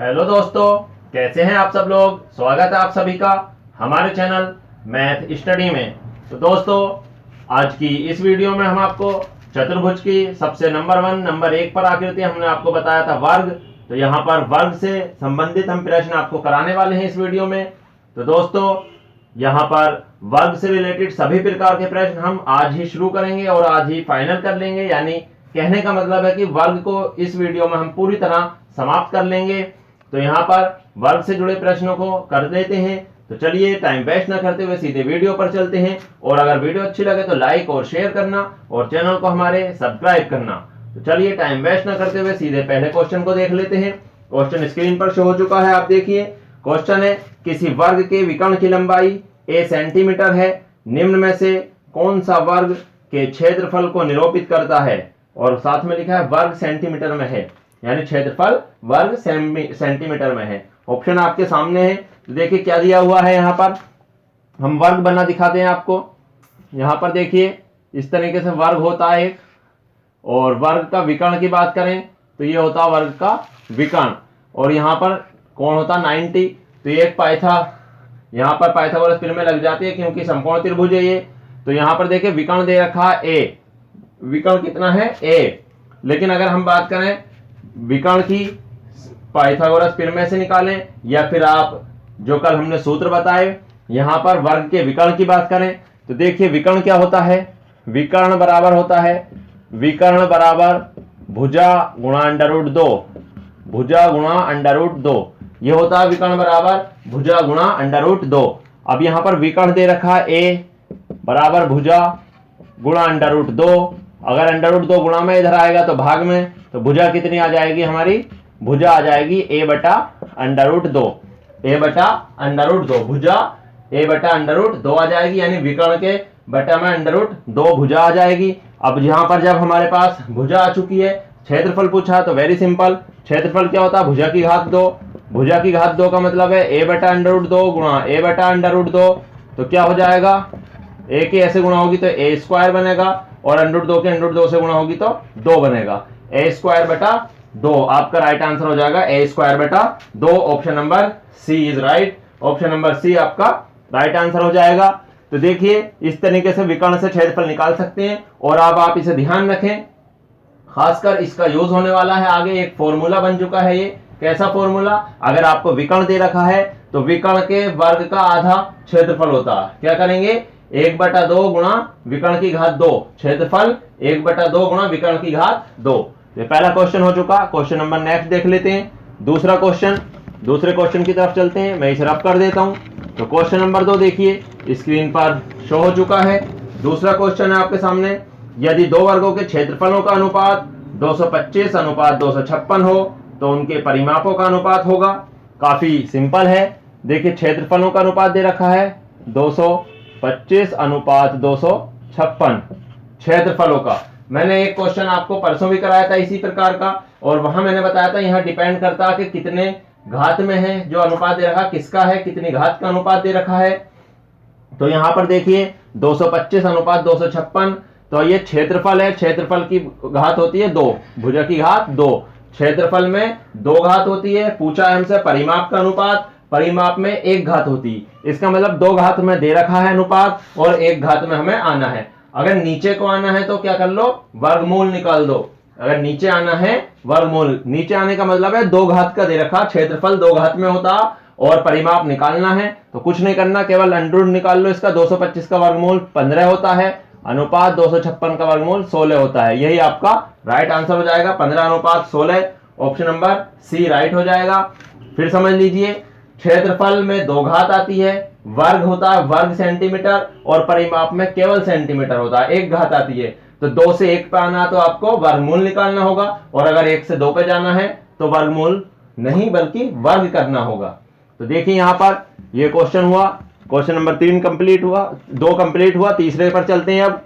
Hello दोस्तों, कैसे हैं आप सब लोग। स्वागत है आप सभी का हमारे चैनल मैथ स्टडी में। तो दोस्तों, आज की इस वीडियो में हम आपको चतुर्भुज की सबसे नंबर 1 पर आकृति हमने आपको बताया था वर्ग। तो यहाँ पर वर्ग से संबंधित हम प्रश्न आपको कराने वाले हैं इस वीडियो में। तो दोस्तों, यहाँ पर वर्ग से रिलेटेड सभी प्रकार के प्रश्न हम आज ही शुरू करेंगे और आज ही फाइनल कर लेंगे। यानी कहने का मतलब है कि वर्ग को इस वीडियो में हम पूरी तरह समाप्त कर लेंगे। तो यहाँ पर वर्ग से जुड़े प्रश्नों को कर देते हैं। तो चलिए टाइम वेस्ट न करते हुए सीधे वीडियो पर चलते हैं। और अगर वीडियो अच्छी लगे तो लाइक और शेयर करना और चैनल को हमारे सब्सक्राइब करना। तो चलिए टाइम वेस्ट न करते हुए सीधे पहले क्वेश्चन को देख लेते हैं। क्वेश्चन स्क्रीन पर शो हो चुका है, आप देखिए। क्वेश्चन है, किसी वर्ग के विकर्ण की लंबाई a सेंटीमीटर है, निम्न में से कौन सा वर्ग के क्षेत्रफल को निरूपित करता है। और साथ में लिखा है वर्ग सेंटीमीटर में है, यानी क्षेत्रफल वर्ग सेंटीमीटर में है। ऑप्शन आपके सामने है। तो देखिए क्या दिया हुआ है। यहाँ पर हम वर्ग बना दिखाते हैं आपको। यहाँ पर देखिए इस तरीके से वर्ग होता है एक। और वर्ग का विकर्ण की बात करें तो ये होता है वर्ग का विकर्ण। और यहाँ पर कौन होता 90। तो ये एक पाइथा, यहाँ पर पाइथागोरस प्रमेय लग जाती है क्योंकि समकोण त्रिभुज है ये। तो यहाँ पर देखिए विकर्ण दे रखा है ए, विकर्ण कितना है ए। लेकिन अगर हम बात करें विकर्ण की पाइथागोरस प्रमेय से निकालें या फिर आप जो कल हमने सूत्र बताए यहाँ पर वर्ग के विकर्ण की बात करें तो देखिए विकर्ण क्या होता है। विकर्ण बराबर होता है, विकर्ण बराबर भुजा गुणा √2, भुजा गुणा √2। ये होता है विकर्ण बराबर भुजा गुणा √2। अब यहाँ पर विकर्ण दे रखा है ए बराबर भुजा गुणा √2। अगर √2 गुणा में इधर आएगा तो भाग में, तो भुजा कितनी आ जाएगी हमारी, भुजा आ जाएगी a बटा √2, a बटा √2, भुजा a बटा √2 आ जाएगी। यानी विकर्ण के बटा में √2 भुजा आ जाएगी। अब यहाँ पर जब हमारे पास भुजा आ चुकी है, क्षेत्रफल पूछा तो वेरी सिंपल, क्षेत्रफल क्या होता है भुजा की घात 2। भुजा की घात 2 का मतलब है a बटा √2 गुणा a बटा √2। तो क्या हो जाएगा, a की ऐसे गुणा होगी तो a स्क्वायर बनेगा और √2 के √2 से गुणा होगी तो 2 बनेगा। a स्क्वायर बटा 2 आपका राइट आंसर हो जाएगा, a स्क्वायर बटा 2। Option number C is right. Option number C आपका राइट आंसर हो जाएगा। तो देखिए इस तरीके से विकर्ण से क्षेत्रफल निकाल सकते हैं। और अब आप इसे ध्यान रखें, खासकर इसका यूज होने वाला है आगे। एक फॉर्मूला बन चुका है ये। कैसा फॉर्मूला, अगर आपको विकर्ण दे रखा है तो विकर्ण के वर्ग का आधा क्षेत्रफल होता है। क्या करेंगे, 1/2 गुणा विकर्ण की घात 2, क्षेत्रफल 1/2 गुणा विकर्ण की घात 2। ये पहला क्वेश्चन हो चुका। क्वेश्चन नंबर नेक्स्ट देख लेते हैं। दूसरा क्वेश्चन, दूसरे क्वेश्चन की तरफ चलते हैं। मैं इसे रब कर देता हूं। तो क्वेश्चन नंबर 2 देखिए स्क्रीन पर शो हो चुका है। दूसरा क्वेश्चन है आपके सामने, यदि दो वर्गों के क्षेत्रफलों का अनुपात 225:256 हो तो उनके परिमापों का अनुपात होगा। काफी सिंपल है। देखिए क्षेत्रफलों का अनुपात दे रखा है 225:256 क्षेत्रफलों का। मैंने एक क्वेश्चन आपको परसों भी कराया था इसी प्रकार का, और वहां मैंने बताया था यहाँ डिपेंड करता है कि कितने घात में है जो अनुपात दे रखा, किसका है, कितनी घात का अनुपात दे रखा है। तो यहाँ पर देखिए 225:256, तो ये क्षेत्रफल है। क्षेत्रफल की घात होती है 2, भुजा की घात 2, क्षेत्रफल में 2 घात होती है। पूछा है हमसे परिमाप का अनुपात, परिमाप में 1 घात होती है। इसका मतलब 2 घात में दे रखा है अनुपात और 1 घात में हमें आना है। अगर नीचे को आना है तो क्या कर लो, वर्गमूल निकाल दो। अगर नीचे आना है वर्गमूल, नीचे आने का मतलब है 2 घात का दे रखा, क्षेत्रफल 2 घात में होता और परिमाप निकालना है तो कुछ नहीं करना, केवल अंडर निकाल लो इसका। 225 का वर्गमूल 15 होता है, अनुपात 256 का वर्गमूल 16 होता है। यही आपका राइट आंसर हो जाएगा, 15:16। ऑप्शन नंबर सी राइट हो जाएगा। फिर समझ लीजिए, क्षेत्रफल में 2 घात आती है, वर्ग होता है वर्ग सेंटीमीटर और परिमाप में केवल सेंटीमीटर होता है, 1 घात आती है। तो 2 से 1 पे आना तो आपको वर्गमूल निकालना होगा, और अगर 1 से 2 पे जाना है तो वर्गमूल नहीं बल्कि वर्ग करना होगा। तो देखिए यहाँ पर ये क्वेश्चन हुआ, क्वेश्चन नंबर 3 कंप्लीट हुआ, 2 कंप्लीट हुआ। तीसरे पर चलते हैं अब।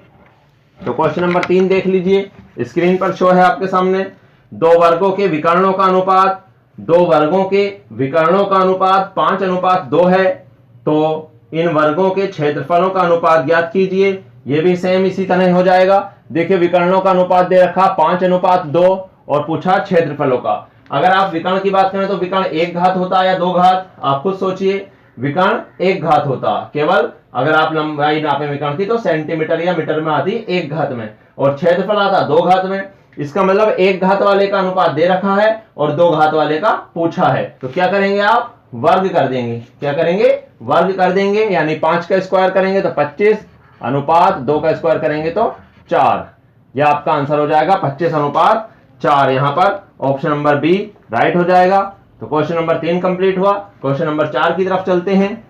तो क्वेश्चन नंबर 3 देख लीजिए, स्क्रीन पर शो है आपके सामने। 2 वर्गों के विकर्णों का अनुपात, 2 वर्गों के विकर्णों का अनुपात 5:2 है। तो इन वर्गों के क्षेत्रफलों का अनुपात ज्ञात कीजिए। ये भी सेम इसी तरह हो जाएगा। देखिए विकर्णों का अनुपात दे रखा 5:2 और पूछा क्षेत्रफलों का। अगर आप विकर्ण की बात करें तो विकर्ण एक घात होता है या दो घात, आप खुद सोचिए। विकर्ण एक घात होता, केवल अगर आप लंबाई नापे विकर्ण की तो सेंटीमीटर या मीटर में आती एक घात में, और क्षेत्रफल आता दो घात में। इसका मतलब एक घात वाले का अनुपात दे रखा है और दो घात वाले का पूछा है, तो क्या करेंगे आप, वर्ग कर देंगे। क्या करेंगे, वर्ग कर देंगे, यानी 5 का स्क्वायर करेंगे तो 25 अनुपात 2 का स्क्वायर करेंगे तो 4। यह आपका आंसर हो जाएगा 25 अनुपात 4। यहां पर ऑप्शन नंबर बी राइट हो जाएगा। तो क्वेश्चन नंबर 3 कंप्लीट हुआ। क्वेश्चन नंबर 4 की तरफ चलते हैं।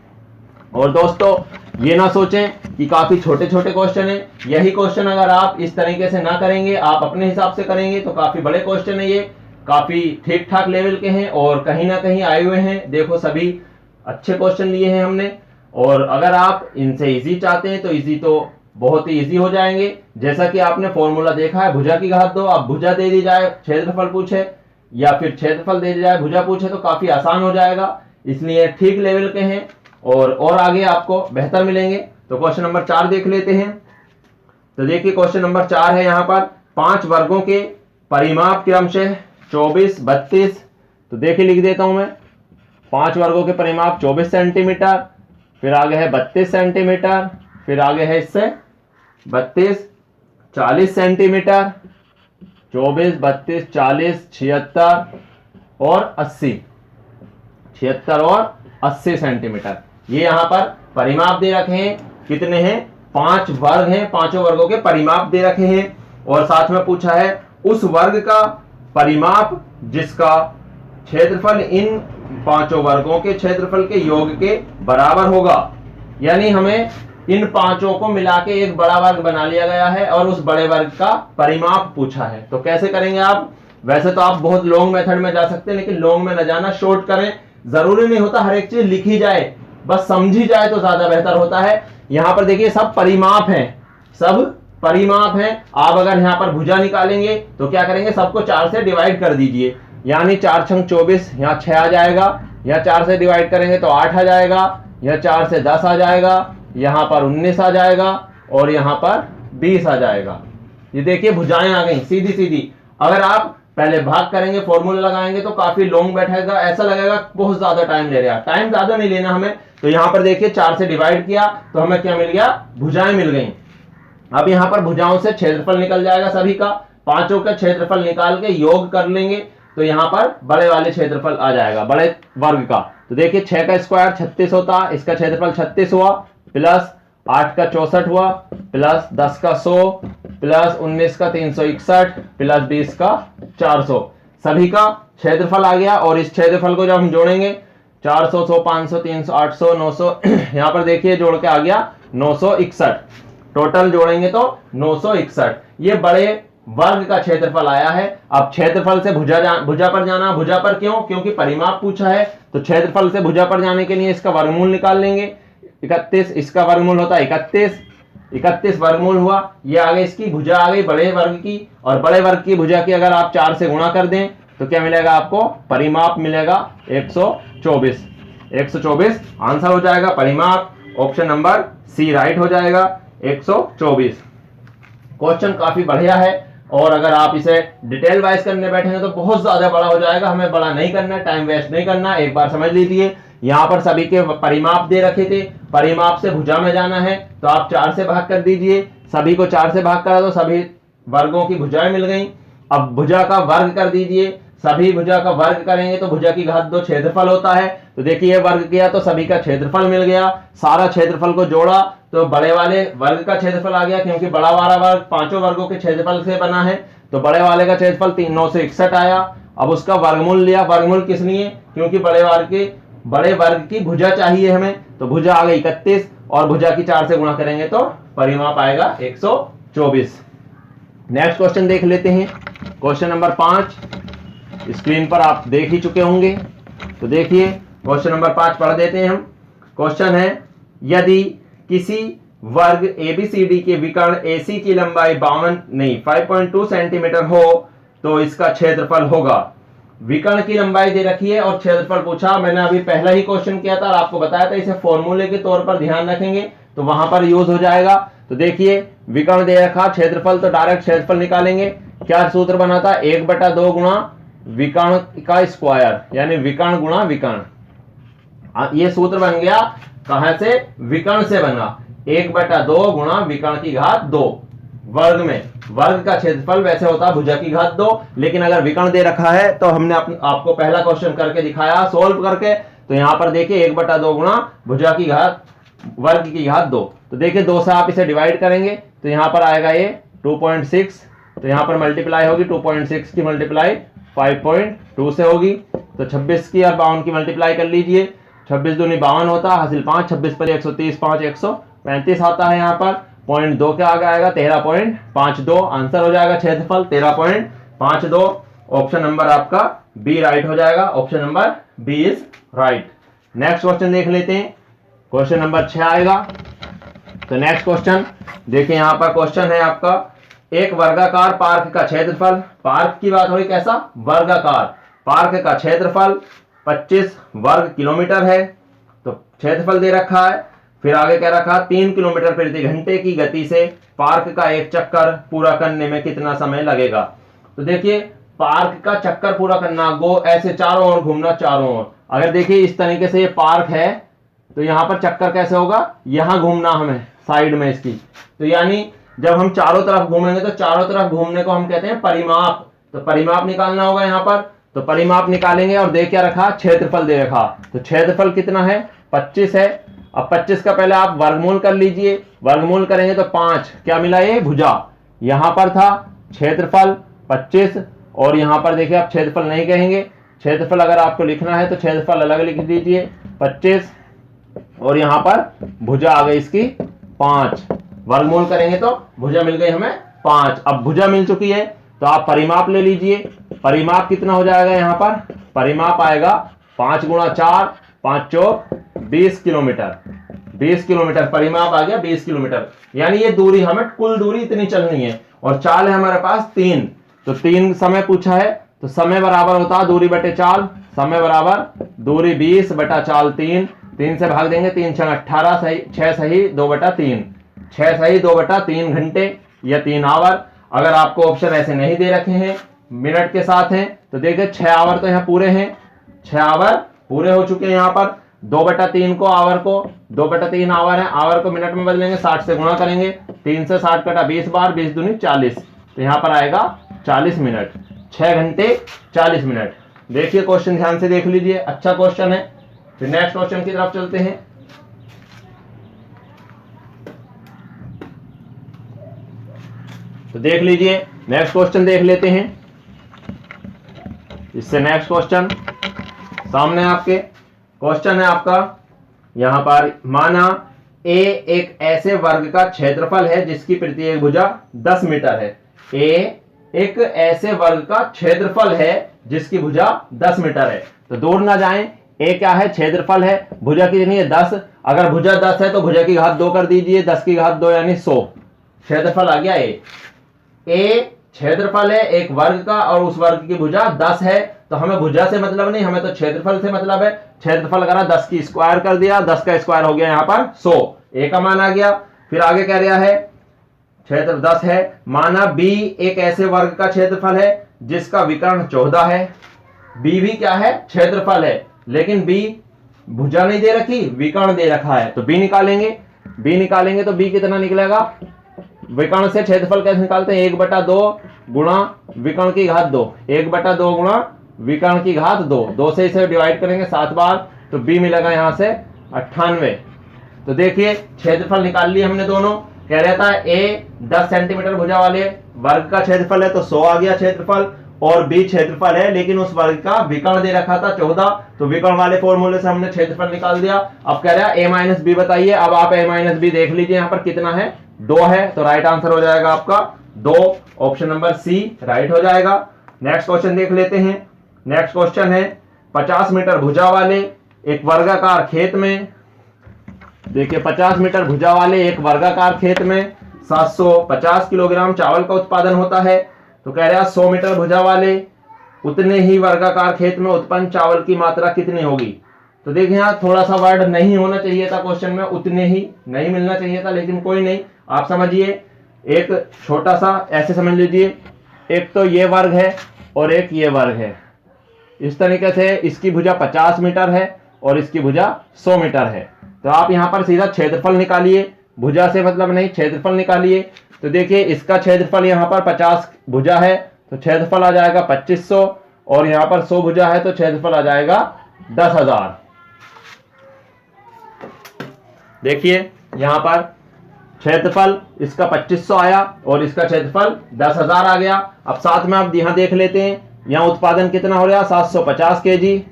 और दोस्तों ये ना सोचें कि काफी छोटे छोटे क्वेश्चन है, यही क्वेश्चन अगर आप इस तरीके से ना करेंगे, आप अपने हिसाब से करेंगे तो काफी बड़े क्वेश्चन है, ये काफी ठीक ठाक लेवल के हैं और कहीं ना कहीं आए हुए हैं। देखो सभी अच्छे क्वेश्चन लिए हैं हमने, और अगर आप इनसे इजी चाहते हैं तो इजी तो बहुत ही इजी हो जाएंगे। जैसा कि आपने फॉर्मूला देखा है, भुजा की घात 2, अब भुजा दे दी जाए क्षेत्रफल पूछे, या फिर क्षेत्रफल दे दी जाए भुजा पूछे, तो काफी आसान हो जाएगा। इसलिए ठीक लेवल के हैं और आगे आपको बेहतर मिलेंगे। तो क्वेश्चन नंबर 4 देख लेते हैं। तो देखिए क्वेश्चन नंबर 4 है, यहाँ पर 5 वर्गों के परिमाप क्रमशः 24, 32। तो देखिए लिख देता हूं मैं, 5 वर्गों के परिमाप 24 सेंटीमीटर, फिर आगे है 32 सेंटीमीटर, फिर आगे है इससे 32, 40 सेंटीमीटर, 24, 32, 40, 76 और 80, 76 और 80 सेंटीमीटर। ये यहां पर परिमाप दे रखे हैं, कितने हैं, 5 वर्ग हैं, पांचों वर्गों के परिमाप दे रखे हैं। और साथ में पूछा है उस वर्ग का परिमाप जिसका क्षेत्रफल इन पांचों वर्गों के क्षेत्रफल के योग के बराबर होगा। यानी हमें इन पांचों को मिला के एक बड़ा वर्ग बना लिया गया है और उस बड़े वर्ग का परिमाप पूछा है। तो कैसे करेंगे आप, वैसे तो आप बहुत लॉन्ग मेथड में जा सकते हैं, लेकिन लॉन्ग में न जाना, शॉर्ट करें। जरूरी नहीं होता हर एक चीज लिखी जाए, बस समझी जाए तो ज्यादा बेहतर होता है। यहां पर देखिए सब परिमाप हैं, सब परिमाप हैं। आप अगर यहां पर भुजा निकालेंगे तो क्या करेंगे, सबको 4 से डिवाइड कर दीजिए, यानी 4 छंग 24, यहाँ 6 आ जाएगा, या 4 से डिवाइड करेंगे तो 8 आ जाएगा, या 4 से 10 आ जाएगा, यहाँ पर 19 आ जाएगा और यहाँ पर 20 आ जाएगा। ये देखिए भुजाएं आ गई सीधी सीधी। अगर आप पहले भाग करेंगे, फॉर्मूला लगाएंगे तो काफी लॉन्ग बैठेगा, ऐसा लगेगा बहुत ज्यादा टाइम ले रहा है। टाइम ज्यादा नहीं लेना हमें। तो यहाँ पर देखिए 4 से डिवाइड किया तो हमें क्या मिल गया, भुजाएं मिल गई। अब यहाँ पर भुजाओं से क्षेत्रफल निकल जाएगा सभी का, पांचों का क्षेत्रफल निकाल के योग कर लेंगे तो यहाँ पर बड़े वाले क्षेत्रफल आ जाएगा, बड़े वर्ग का। तो देखिए 6 का स्क्वायर 36 होता है, इसका क्षेत्रफल 36 हुआ, प्लस 8 का 64 हुआ, प्लस 10 का 100, प्लस 19 का 361, प्लस 20 का 400। सभी का क्षेत्रफल आ गया। और इस क्षेत्रफल को जब हम जोड़ेंगे 400, 100, 500, 300, 800, 900, यहाँ पर देखिए जोड़ के आ गया 961। टोटल जोड़ेंगे तो 961। ये बड़े वर्ग का क्षेत्रफल आया है। अब क्षेत्रफल से भुजा पर जाना, भुजा पर क्यों, क्योंकि परिमाप पूछा है। तो क्षेत्रफल से भुजा पर जाने के लिए इसका वर्गमूल निकाल लेंगे। 31, इसका वर्गमूल होता है 31, 31 वर्गमूल हुआ। ये आगे इसकी भुजा आ गई बड़े वर्ग की, और बड़े वर्ग की भुजा की अगर आप 4 से गुणा कर दें तो क्या मिलेगा आपको, परिमाप मिलेगा 124। 124 आंसर हो जाएगा परिमाप। ऑप्शन नंबर सी राइट हो जाएगा, 124। क्वेश्चन काफी बढ़िया है, और अगर आप इसे डिटेल वाइज करने बैठेंगे तो बहुत ज्यादा बड़ा हो जाएगा। हमें बड़ा नहीं करना, टाइम वेस्ट नहीं करना। एक बार समझ लीजिए, यहाँ पर सभी के परिमाप दे रखे थे, परिमाप से भुजा में जाना है तो आप 4 से भाग कर दीजिए। सभी को 4 से भाग करा तो सभी वर्गों की भुजाएं मिल गई। अब भुजा का वर्ग कर दीजिए, सभी भुजा का वर्ग करेंगे तो भुजा की घात 2 क्षेत्रफल होता है। तो देखिए वर्ग किया तो सभी का क्षेत्रफल मिल गया। सारा क्षेत्रफल को जोड़ा तो बड़े वाले वर्ग का क्षेत्रफल आ गया, क्योंकि बड़ा वाला वर्ग पांचों वर्गों के क्षेत्रफल से बना है। तो बड़े वाले का क्षेत्रफल 961 आया। अब उसका वर्गमूल लिया। वर्गमूल किस लिए, क्योंकि बड़े वर्ग की भुजा चाहिए हमें। तो भुजा आ गई 31, और भुजा की 4 से गुणा करेंगे तो परिमाप आएगा 124। नेक्स्ट क्वेश्चन देख लेते हैं। क्वेश्चन नंबर 5 स्क्रीन पर आप देख ही चुके होंगे। तो देखिए क्वेश्चन नंबर 5 पढ़ देते हैं हम। क्वेश्चन है, यदि किसी वर्ग ABCD के विकर्ण AC की लंबाई 5.2 सेंटीमीटर हो तो इसका क्षेत्रफल होगा। विकर्ण की लंबाई दे रखी है और क्षेत्रफल पूछा। मैंने अभी पहला ही क्वेश्चन किया था और आपको बताया था, इसे फॉर्मूले के तौर पर ध्यान रखेंगे तो वहां पर यूज हो जाएगा। तो देखिए विकर्ण दे रखा, क्षेत्रफल, तो डायरेक्ट क्षेत्रफल निकालेंगे। क्या सूत्र बना था, 1/2 गुणा विकर्ण का स्क्वायर, यानी विकर्ण गुणा विकर्ण। ये सूत्र बन गया कहां से? विकर्ण से बना। 1/2 गुणा विकर्ण की घात 2 वर्ग में। वर्ग का क्षेत्रफल वैसे होता है भुजा की घात 2, लेकिन अगर विकर्ण दे रखा है तो हमने आपको पहला क्वेश्चन करके दिखाया सोल्व करके। तो यहां पर देखिए 1/2 गुणा भुजा की घात वर्ग की घात 2। तो देखिए 2 से आप इसे डिवाइड करेंगे तो यहां पर आएगा ये 2.6। तो यहां पर मल्टीप्लाई होगी 2.6 की मल्टीप्लाई 5.2 से होगी। तो 26 की और 52 की मल्टीप्लाई कर लीजिए। 26 दूनी 52 होता है, हासिल 5, 26 पर 130, 5 135 आता है। यहाँ पर 0.2 के आगे आएगा 13.52। आंसर हो जाएगा क्षेत्रफल 13.52। ऑप्शन नंबर आपका बी राइट हो जाएगा। Option number B is right. Next question देख लेते हैं। क्वेश्चन नंबर 6 आएगा। तो नेक्स्ट क्वेश्चन देखिए, यहाँ पर क्वेश्चन है आपका एक वर्गाकार पार्क का क्षेत्रफल। पार्क की बात हो रही, कैसा? वर्गाकार। पार्क का क्षेत्रफल 25 वर्ग किलोमीटर है। तो क्षेत्रफल दे रखा है, फिर आगे क्या रखा? 3 किलोमीटर प्रति घंटे की गति से पार्क का एक चक्कर पूरा करने में कितना समय लगेगा? तो देखिए पार्क का चक्कर पूरा करना, गो ऐसे चारों ओर घूमना, चारों ओर। अगर देखिए इस तरीके से ये पार्क है तो यहां पर चक्कर कैसे होगा? यहां घूमना हमें साइड में इसकी। तो यानी जब हम चारों तरफ घूमेंगे तो चारों तरफ घूमने को हम कहते हैं परिमाप। तो परिमाप निकालना होगा यहां पर। तो परिमाप निकालेंगे और दे क्या रखा? क्षेत्रफल दे रखा। तो क्षेत्रफल कितना है? 25 है। अब 25 का पहले आप वर्गमूल कर लीजिए। वर्गमूल करेंगे तो 5 क्या मिला? ये भुजा। यहां पर था क्षेत्रफल 25 और यहां पर देखिए आप क्षेत्रफल नहीं कहेंगे। क्षेत्रफल अगर आपको लिखना है तो क्षेत्रफल अलग लिख दीजिए 25 और यहां पर भुजा आ गई इसकी 5। वर्गमूल करेंगे तो भुजा मिल गई हमें 5। अब भुजा मिल चुकी है तो आप परिमाप ले लीजिए। परिमाप कितना हो जाएगा? यहां पर परिमाप आएगा 5 गुणा 4, 5 चौक 20 किलोमीटर। 20 किलोमीटर परिमाप आ गया 20 किलोमीटर। यानी ये दूरी हमें कुल दूरी इतनी चलनी है और चाल है हमारे पास 3। तो 3 समय पूछा है तो समय बराबर होता है दूरी बटे चाल। समय बराबर दूरी 20 बटा चाल 3। 3 से भाग देंगे, 3 6 18, सही 6 सही 2/3। 6 सही 2/3 घंटे या 3 आवर। अगर आपको ऑप्शन ऐसे नहीं दे रखे हैं, मिनट के साथ हैं, तो देखिए 6 आवर तो यहाँ पूरे हैं। 6 आवर पूरे हो चुके हैं। यहाँ पर 2/3 को आवर को 2/3 आवर है। आवर को मिनट में बदलेंगे, 60 से गुणा करेंगे। 3 से 60 कटा 20 बार, 20 दूनी 40। तो यहाँ पर आएगा 40 मिनट। 6 घंटे 40 मिनट। देखिए क्वेश्चन ध्यान से देख लीजिए, अच्छा क्वेश्चन है। फिर नेक्स्ट क्वेश्चन की तरफ चलते हैं। तो देख लीजिए नेक्स्ट क्वेश्चन देख लेते हैं। इससे नेक्स्ट क्वेश्चन सामने आपके क्वेश्चन है आपका यहां पर, माना ए एक ऐसे वर्ग का क्षेत्रफल है जिसकी प्रत्येक भुजा 10 मीटर है। ए एक ऐसे वर्ग का क्षेत्रफल है जिसकी भुजा 10 मीटर है। तो दूर ना जाएं, ए क्या है? क्षेत्रफल है। भुजा कितनी है? 10। अगर भुजा 10 है तो भुजा की घात 2 कर दीजिए। 10 की घात 2 यानी 100। क्षेत्रफल आ गया ए। ए क्षेत्रफल है एक वर्ग का और उस वर्ग की भुजा 10 है। तो हमें भुजा से मतलब नहीं, हमें तो क्षेत्रफल से मतलब है। क्षेत्रफल करा 10 की स्क्वायर कर दिया, 10 का स्क्वायर हो गया यहाँ पर 100। ए का मान आ गया। फिर आगे कह रहा है क्षेत्र 10 है, माना बी एक ऐसे वर्ग का क्षेत्रफल है जिसका विकर्ण 14 है। बी भी क्या है? क्षेत्रफल है, लेकिन बी भुजा नहीं दे रखी, विकर्ण दे रखा है। तो बी निकालेंगे। बी निकालेंगे तो बी कितना निकलेगा? विकर्ण से क्षेत्रफल कैसे निकालते हैं? 1/2 गुणा विकर्ण की घात 2। 1/2 गुणा विकर्ण की घात 2। 2 से इसे डिवाइड करेंगे 7 बार तो बी मिलेगा यहां से 98। तो देखिए क्षेत्रफल निकाल लिए हमने दोनों। कह रहा था ए 10 सेंटीमीटर भुजा वाले वर्ग का क्षेत्रफल है तो 100 आ गया क्षेत्रफल, और बी क्षेत्रफल है लेकिन उस वर्ग का विकर्ण दे रखा था 14। तो विकर्ण वाले फॉर्मूले से हमने क्षेत्रफल निकाल दिया। अब कह रहा है ए माइनस बी बताइए। अब आप ए माइनस बी देख लीजिए यहाँ पर कितना है? 2 है। तो राइट आंसर हो जाएगा आपका 2। ऑप्शन नंबर सी राइट हो जाएगा। नेक्स्ट क्वेश्चन देख लेते हैं। नेक्स्ट क्वेश्चन है 50 मीटर भुजा वाले एक वर्गाकार खेत में। देखिए 50 मीटर भुजा वाले एक वर्गाकार खेत में 750 किलोग्राम चावल का उत्पादन होता है। तो कह रहा है 100 मीटर भुजा वाले उतने ही वर्गाकार खेत में उत्पन्न चावल की मात्रा कितनी होगी? तो देखिए यहाँ थोड़ा सा वर्ड नहीं होना चाहिए था क्वेश्चन में, उतने ही नहीं मिलना चाहिए था, लेकिन कोई नहीं। आप समझिए, एक छोटा सा ऐसे समझ लीजिए, एक तो ये वर्ग है और एक ये वर्ग है। इस तरीके से इसकी भुजा 50 मीटर है और इसकी भुजा 100 मीटर है। तो आप यहाँ पर सीधा क्षेत्रफल निकालिए, भुजा से मतलब नहीं, क्षेत्रफल निकालिए। तो देखिए इसका क्षेत्रफल यहाँ पर 50 भुजा है तो क्षेत्रफल आ जाएगा 2500, और यहाँ पर 100 भुजा है तो क्षेत्रफल आ जाएगा 10,000। देखिए यहाँ पर क्षेत्रफल इसका 2500 आया और इसका क्षेत्रफल 10,000 आ गया। अब साथ में आप यहाँ देख लेते हैं, यहाँ उत्पादन कितना हो रहा है 750 केजी,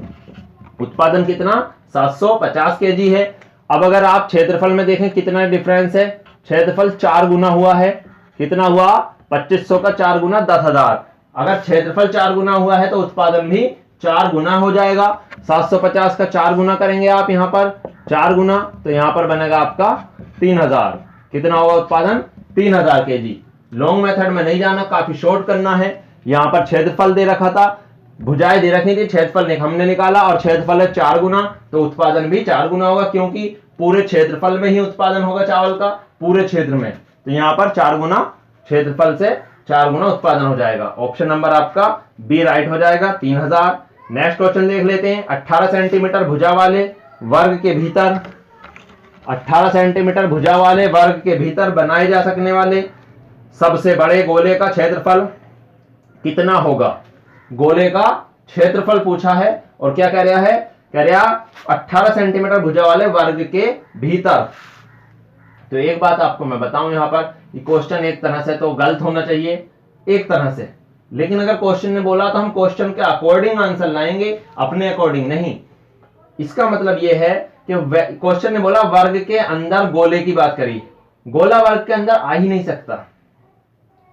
उत्पादन कितना 750 केजी है। अब अगर आप क्षेत्रफल में देखें कितना डिफरेंस है, क्षेत्रफल 4 गुना हुआ है। कितना हुआ 2500 का 4 गुना 10,000। अगर क्षेत्रफल 4 गुना हुआ है तो उत्पादन भी 4 गुना हो जाएगा। 750 का 4 गुना करेंगे आप यहाँ पर 4 गुना, तो यहाँ पर बनेगा आपका 3000। कितना होगा उत्पादन 3000 केजी। लॉन्ग मेथड में नहीं जाना, काफी शॉर्ट करना है। यहाँ पर क्षेत्रफल दे रखा था, भुजाएं दे रखी थी, क्षेत्रफल हमने निकाला और क्षेत्रफल है 4 गुना, तो उत्पादन भी 4 गुना होगा, क्योंकि पूरे क्षेत्रफल में ही उत्पादन होगा चावल का, पूरे क्षेत्र में। तो यहाँ पर 4 गुना क्षेत्रफल से 4 गुना उत्पादन हो जाएगा। ऑप्शन नंबर आपका बी राइट हो जाएगा, 3000। नेक्स्ट क्वेश्चन देख लेते हैं। 18 सेंटीमीटर भुजा वाले वर्ग के भीतर, 18 सेंटीमीटर भुजा वाले वर्ग के भीतर बनाए जा सकने वाले सबसे बड़े गोले का क्षेत्रफल कितना होगा। गोले का क्षेत्रफल पूछा है और क्या कह रहा है, कह रहा 18 सेंटीमीटर भुजा वाले वर्ग के भीतर। तो एक बात आपको मैं बताऊं यहाँ पर, ये क्वेश्चन एक तरह से तो गलत होना चाहिए एक तरह से, लेकिन अगर क्वेश्चन ने बोला तो हम क्वेश्चन के अकॉर्डिंग आंसर लाएंगे, अपने अकॉर्डिंग नहीं। इसका मतलब यह है कि क्वेश्चन ने बोला वर्ग के अंदर गोले की बात करी, गोला वर्ग के अंदर आ ही नहीं सकता,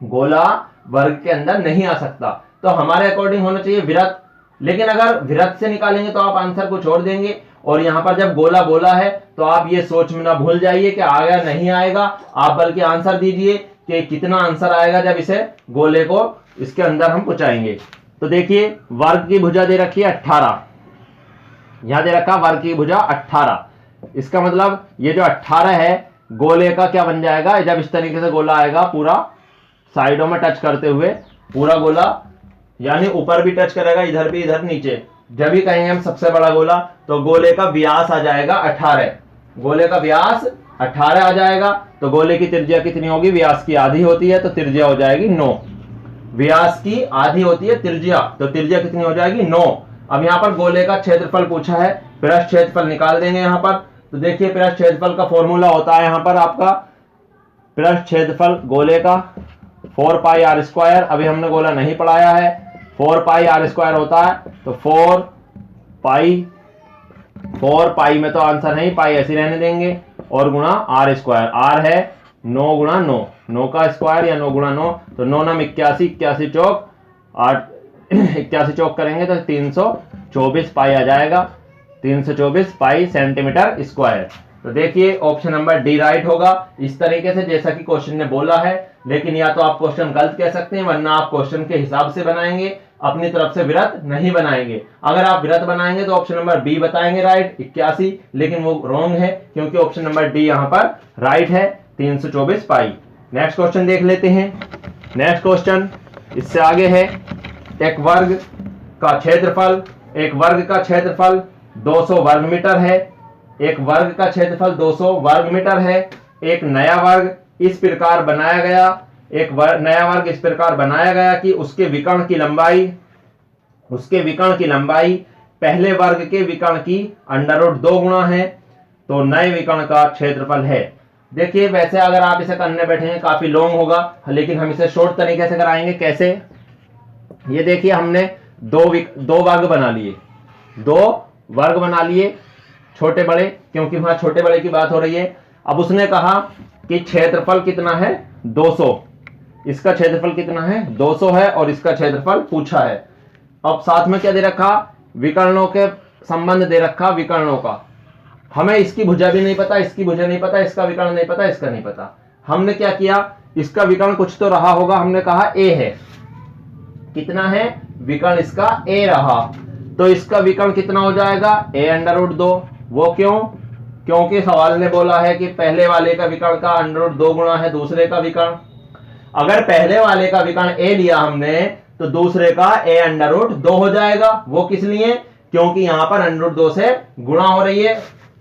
गोला वर्ग के अंदर नहीं आ सकता, तो हमारे अकॉर्डिंग होना चाहिए वृत्त। लेकिन अगर वृत्त से निकालेंगे तो आप आंसर को छोड़ देंगे, और यहां पर जब गोला बोला है तो आप ये सोच में ना भूल जाइए कि आएगा नहीं आएगा, आप बल्कि आंसर दीजिए कि कितना आंसर आएगा जब इसे गोले को इसके अंदर हम पहुंचाएंगे। तो देखिए वर्ग की भुजा दे रखी है 18, यहां दे रखा वर्ग की भुजा 18, इसका मतलब ये जो 18 है गोले का क्या बन जाएगा, जब इस तरीके से गोला आएगा पूरा साइडों में टच करते हुए, पूरा गोला यानी ऊपर भी टच करेगा, इधर भी इधर नीचे, जब भी कहेंगे हम सबसे बड़ा गोला, तो गोले का व्यास आ जाएगा 18, गोले का व्यास 18 आ जाएगा। तो गोले की त्रिज्या कितनी होगी, व्यास की आधी होती है तो त्रिज्या हो जाएगी 9, व्यास की आधी होती है त्रिज्या, तो त्रिज्या कितनी हो जाएगी 9। अब यहाँ पर गोले का क्षेत्रफल पूछा है, पृष्ठ क्षेत्रफल निकाल देंगे यहाँ पर। तो देखिए पृष्ठ क्षेत्रफल का फॉर्मूला होता है यहाँ पर आपका, पृष्ठ क्षेत्रफल गोले का 4 पाई आर स्क्वायर, अभी हमने गोला नहीं पढ़ाया है, 4 पाई आर स्क्वायर होता है, तो 4 पाई में तो आंसर नहीं, पाई ऐसे रहने देंगे, और गुणा आर स्क्वायर, आर है 9 गुणा 9, 9 का स्क्वायर या 9 गुणा 9, तो 9 नाम 81, 81 चौक 8, 81 चौक करेंगे तो 324 पाई आ जाएगा, 324 पाई सेंटीमीटर स्क्वायर। तो देखिए ऑप्शन नंबर डी राइट होगा, इस तरीके से जैसा कि क्वेश्चन ने बोला है। लेकिन या तो आप क्वेश्चन गलत कह सकते हैं, वरना आप क्वेश्चन के हिसाब से बनाएंगे, अपनी तरफ से वृत्त नहीं बनाएंगे। अगर आप वृत्त बनाएंगे तो ऑप्शन नंबर बी बताएंगे राइट 81, लेकिन वो रॉन्ग है, क्योंकि ऑप्शन नंबर डी यहाँ पर राइट है 324 पाई। नेक्स्ट क्वेश्चन देख लेते हैं। नेक्स्ट क्वेश्चन इससे आगे है, एक वर्ग का क्षेत्रफल, एक वर्ग का क्षेत्रफल 200 वर्ग मीटर है, एक वर्ग का क्षेत्रफल 200 वर्ग मीटर है। एक नया वर्ग इस प्रकार बनाया गया, नया वर्ग इस प्रकार बनाया गया कि उसके विकर्ण की लंबाई पहले वर्ग के विकर्ण की √2 गुना है, तो नए विकर्ण का क्षेत्रफल है। देखिए वैसे अगर आप इसे करने बैठेंगे काफी लॉन्ग होगा, लेकिन हम इसे शॉर्ट तरीके से कराएंगे। कैसे, ये देखिए हमने दो वर्ग बना लिए, 2 वर्ग बना लिए छोटे बड़े, क्योंकि वहां छोटे बड़े की बात हो रही है। अब उसने कहा कि क्षेत्रफल कितना है 200, इसका क्षेत्रफल कितना है 200 है, और इसका क्षेत्रफल पूछा है। अब साथ में क्या दे रखा, विकर्णों के संबंध दे रखा, विकर्णों का। हमें इसकी भुजा भी नहीं पता, इसकी भुजा नहीं पता, इसका विकर्ण नहीं पता, इसका नहीं पता। हमने क्या किया, इसका विकर्ण कुछ तो रहा होगा, हमने कहा ए है, कितना है विकर्ण इसका ए रहा, तो इसका विकर्ण कितना हो जाएगा a√2। वो क्यों, क्योंकि सवाल ने बोला है कि पहले वाले का विकर्ण का √2 गुणा है दूसरे का विकर्ण। अगर पहले वाले का विकर्ण a लिया हमने, तो दूसरे का a√2 हो जाएगा। वो किस लिए? क्योंकि यहां पर √2 से गुणा हो रही है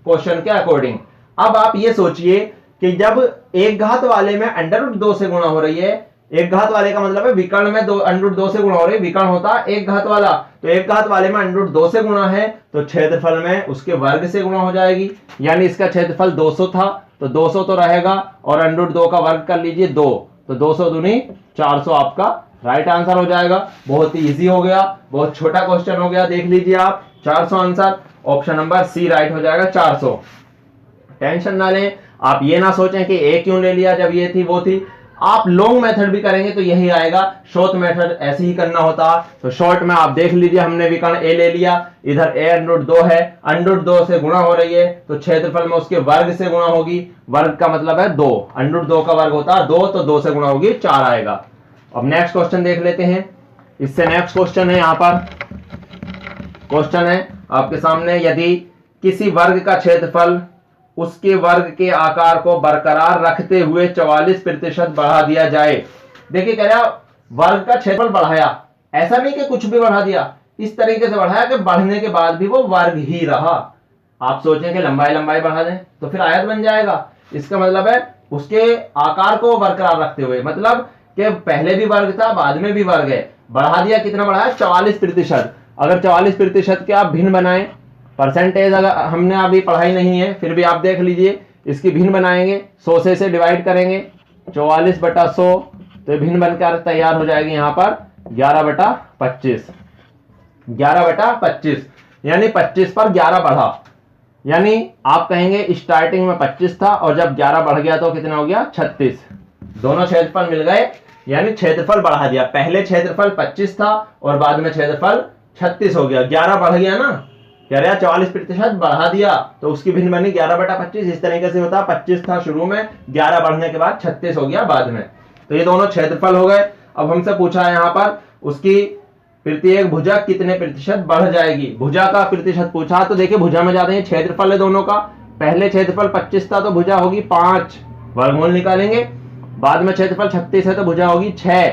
क्वेश्चन के अकॉर्डिंग। अब आप ये सोचिए कि जब एक घात वाले में √2 से गुणा हो रही है, एक घात वाले का मतलब है विकर्ण में √2 से गुणा हो रही है, विकर्ण होता है एक घात वाला, तो एक घात वाले में √2 से गुणा है तो क्षेत्रफल में उसके वर्ग से गुणा हो जाएगी। यानी इसका क्षेत्रफल 200 था तो 200 तो रहेगा और √2 का वर्ग कर लीजिए 2, तो 200 दूनी 400 आपका राइट आंसर हो जाएगा। बहुत ही इजी हो गया, बहुत छोटा क्वेश्चन हो गया, देख लीजिए आप 400 answer. Option number C right हो जाएगा 400। टेंशन ना लें, आप ये ना सोचें कि ए क्यों ले लिया जब ये थी वो थी। आप लॉन्ग मेथड भी करेंगे तो यही आएगा, शॉर्ट मेथड ऐसे ही करना होता। तो शॉर्ट में आप देख लीजिए, हमने विकर्ण ए ले लिया, इधर a√2 है, √2 से गुणा हो रही है तो क्षेत्रफल में उसके वर्ग से गुणा होगी। वर्ग का मतलब है 2, √2 का वर्ग होता है 2, तो 2 से गुणा होगी 4 आएगा। अब नेक्स्ट क्वेश्चन देख लेते हैं। इससे नेक्स्ट क्वेश्चन है, यहां पर क्वेश्चन है आपके सामने, यदि किसी वर्ग का क्षेत्रफल उसके वर्ग के आकार को बरकरार रखते हुए 44% बढ़ा दिया जाए। देखिए कह रहा वर्ग का क्षेत्रफल बढ़ाया, ऐसा नहीं कि कुछ भी बढ़ा दिया, इस तरीके से बढ़ाया कि बढ़ने के बाद भी वो वर्ग ही रहा। आप सोचें कि लंबाई लंबाई बढ़ा दें तो फिर आयत बन जाएगा। इसका मतलब है उसके आकार को बरकरार रखते हुए, मतलब कि पहले भी वर्ग था बाद में भी वर्ग है, बढ़ा दिया। कितना बढ़ाया? 44%। अगर 44% के आप भिन्न बनाएं, परसेंटेज अगर हमने अभी पढ़ाई नहीं है फिर भी आप देख लीजिए, इसकी भिन्न बनाएंगे, 100 से डिवाइड करेंगे 44/100, तो भिन्न बनकर तैयार हो जाएगी यहाँ पर 11/25। 11/25 यानी 25 पर 11 बढ़ा, यानी आप कहेंगे स्टार्टिंग में 25 था और जब 11 बढ़ गया तो कितना हो गया? 36। दोनों क्षेत्रफल मिल गए, यानी क्षेत्रफल बढ़ा दिया। पहले क्षेत्रफल 25 था और बाद में क्षेत्रफल 36 हो गया, 11 बढ़ गया ना, कह रहा 44% बढ़ा दिया तो उसकी भिन्न बनी 11/25। इस तरीके से होता, 25 था शुरू में, 11 बढ़ने के बाद 36 हो गया बाद में। तो ये दोनों क्षेत्रफल हो गए। अब हमसे पूछा है यहाँ पर उसकी प्रत्येक भुजा कितने प्रतिशत बढ़ जाएगी। भुजा का प्रतिशत पूछा तो देखिए भुजा में जाते हैं, क्षेत्रफल है दोनों का, पहले क्षेत्रफल 25 था तो भुजा होगी 5, वर्गमूल निकालेंगे। बाद में क्षेत्रफल 36 है तो भुजा होगी 6,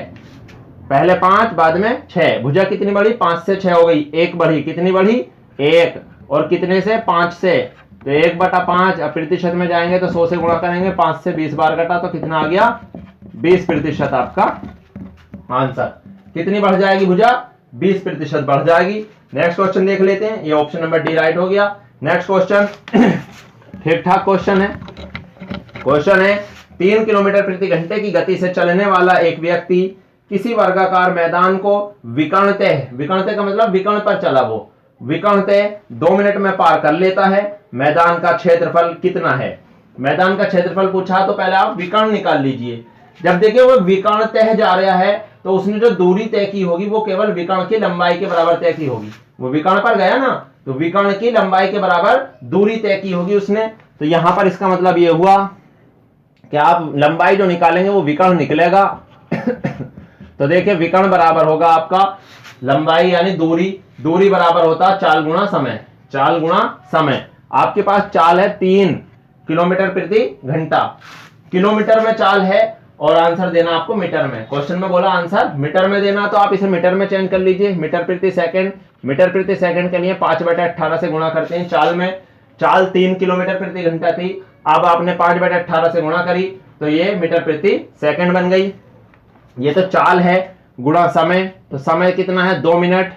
पहले 5 बाद में 6। भुजा कितनी बढ़ी? 5 से 6 हो गई, 1 बढ़ी, कितनी बढ़ी? 1, और कितने से? 5 से, तो 1/5। अब प्रतिशत में जाएंगे तो 100 से गुणा करेंगे, 5 से 20 बार कटा तो कितना आ गया? 20% आपका आंसर। कितनी बढ़ जाएगी भुजा? 20% बढ़ जाएगी। नेक्स्ट क्वेश्चन देख लेते हैं, ये ऑप्शन नंबर डी राइट हो गया। नेक्स्ट क्वेश्चन ठीक ठाक क्वेश्चन है। क्वेश्चन है 3 किलोमीटर प्रति घंटे की गति से चलने वाला एक व्यक्ति किसी वर्गाकार मैदान को विकर्णतः, विकर्णतः का मतलब विकर्ण पर चला, वो विकर्णतः 2 मिनट में पार कर लेता है। मैदान का क्षेत्रफल कितना है? मैदान का क्षेत्रफल पूछा तो पहले आप विकर्ण निकाल लीजिए। जब देखिए वो विकर्णतः जा रहा है तो उसने जो दूरी तय की होगी वो केवल विकर्ण की लंबाई के बराबर तय की होगी। वो विकर्ण पर गया ना, तो विकर्ण की लंबाई के बराबर दूरी तय की होगी उसने। तो यहां पर इसका मतलब ये हुआ कि आप लंबाई जो निकालेंगे वो विकर्ण निकलेगा। तो देखिए विकर्ण बराबर होगा आपका लंबाई यानी दूरी, दूरी बराबर होता चाल गुणा समय, चाल गुणा समय। आपके पास चाल है 3 किलोमीटर प्रति घंटा, किलोमीटर में चाल है और आंसर देना आपको मीटर में। क्वेश्चन में बोला आंसर मीटर में देना, तो आप इसे मीटर में चेंज कर लीजिए, मीटर प्रति सेकंड। मीटर प्रति सेकंड के लिए 5/18 से गुणा करते हैं चाल में। चाल 3 किलोमीटर प्रति घंटा थी, अब आपने 5/18 से गुणा करी तो ये मीटर प्रति सेकंड बन गई। ये तो चाल है गुणा समय, तो समय कितना है? 2 मिनट,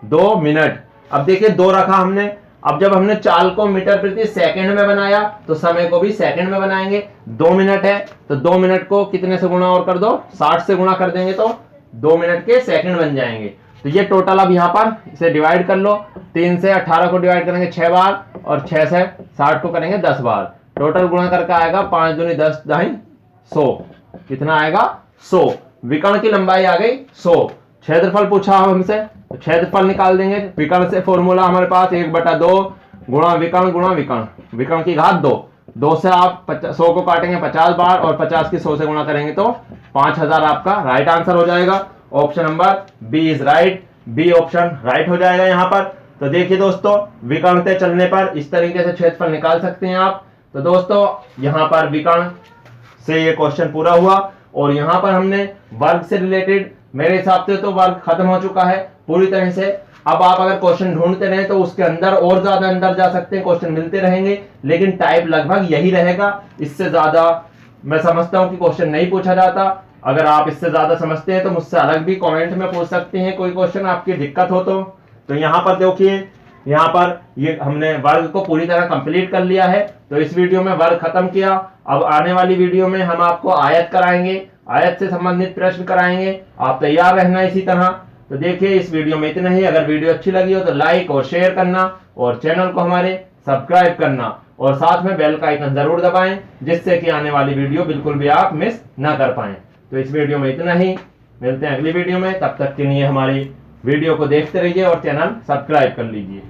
2 मिनट। अब देखिए 2 रखा हमने, अब जब हमने चाल को मीटर प्रति सेकंड में बनाया तो समय को भी सेकंड में बनाएंगे। 2 मिनट है तो 2 मिनट को कितने से गुणा और कर दो? 60 से गुणा कर देंगे तो 2 मिनट के सेकंड बन जाएंगे। तो ये टोटल अब यहाँ पर इसे डिवाइड कर लो, 3 से 18 को डिवाइड करेंगे 6 बार और 6 से 60 को करेंगे 10 बार। टोटल गुणा करके आएगा 5 दूनी 10 दाई 100। कितना आएगा? 100। विकर्ण की लंबाई आ गई 100। क्षेत्रफल पूछा हमसे तो क्षेत्रफल निकाल देंगे। विकर्ण से फॉर्मूला हमारे पास 1/2 गुणा विकर्ण, विकर्ण की घात 2। 2 से आप 100 को काटेंगे 50 बार और 50 की 100 से गुणा करेंगे तो 5000 आपका राइट आंसर हो जाएगा। Option number B is right, B option right हो जाएगा यहाँ पर। तो देखिए दोस्तों, विकर्ण चलने पर इस तरीके से क्षेत्रफल निकाल सकते हैं आप। तो दोस्तों यहाँ पर विकर्ण से ये क्वेश्चन पूरा हुआ और यहाँ पर हमने वर्ग से रिलेटेड मेरे हिसाब से तो वर्क खत्म हो चुका है पूरी तरह से। अब आप अगर क्वेश्चन ढूंढते रहे तो उसके अंदर और ज्यादा अंदर जा सकते हैं, क्वेश्चन मिलते रहेंगे, लेकिन टाइप लगभग यही रहेगा। इससे ज्यादा मैं समझता हूं कि क्वेश्चन नहीं पूछा जाता। अगर आप इससे ज्यादा समझते हैं तो मुझसे अलग भी कमेंट में पूछ सकते हैं, कोई क्वेश्चन आपकी दिक्कत हो तो यहाँ पर देखिए, यहाँ पर ये हमने वर्ग को पूरी तरह कंप्लीट कर लिया है। तो इस वीडियो में वर्ग खत्म किया। अब आने वाली वीडियो में हम आपको आयत कराएंगे, आयत से संबंधित प्रश्न कराएंगे। आप तैयार रहना इसी तरह। तो देखिए इस वीडियो में इतना ही। अगर वीडियो अच्छी लगी हो तो लाइक और शेयर करना और चैनल को हमारे सब्सक्राइब करना और साथ में बेल का आइकन जरूर दबाएं, जिससे कि आने वाली वीडियो बिल्कुल भी आप मिस ना कर पाएं। तो इस वीडियो में इतना ही, मिलते हैं अगली वीडियो में। तब तक के लिए हमारी वीडियो को देखते रहिए और चैनल सब्सक्राइब कर लीजिए।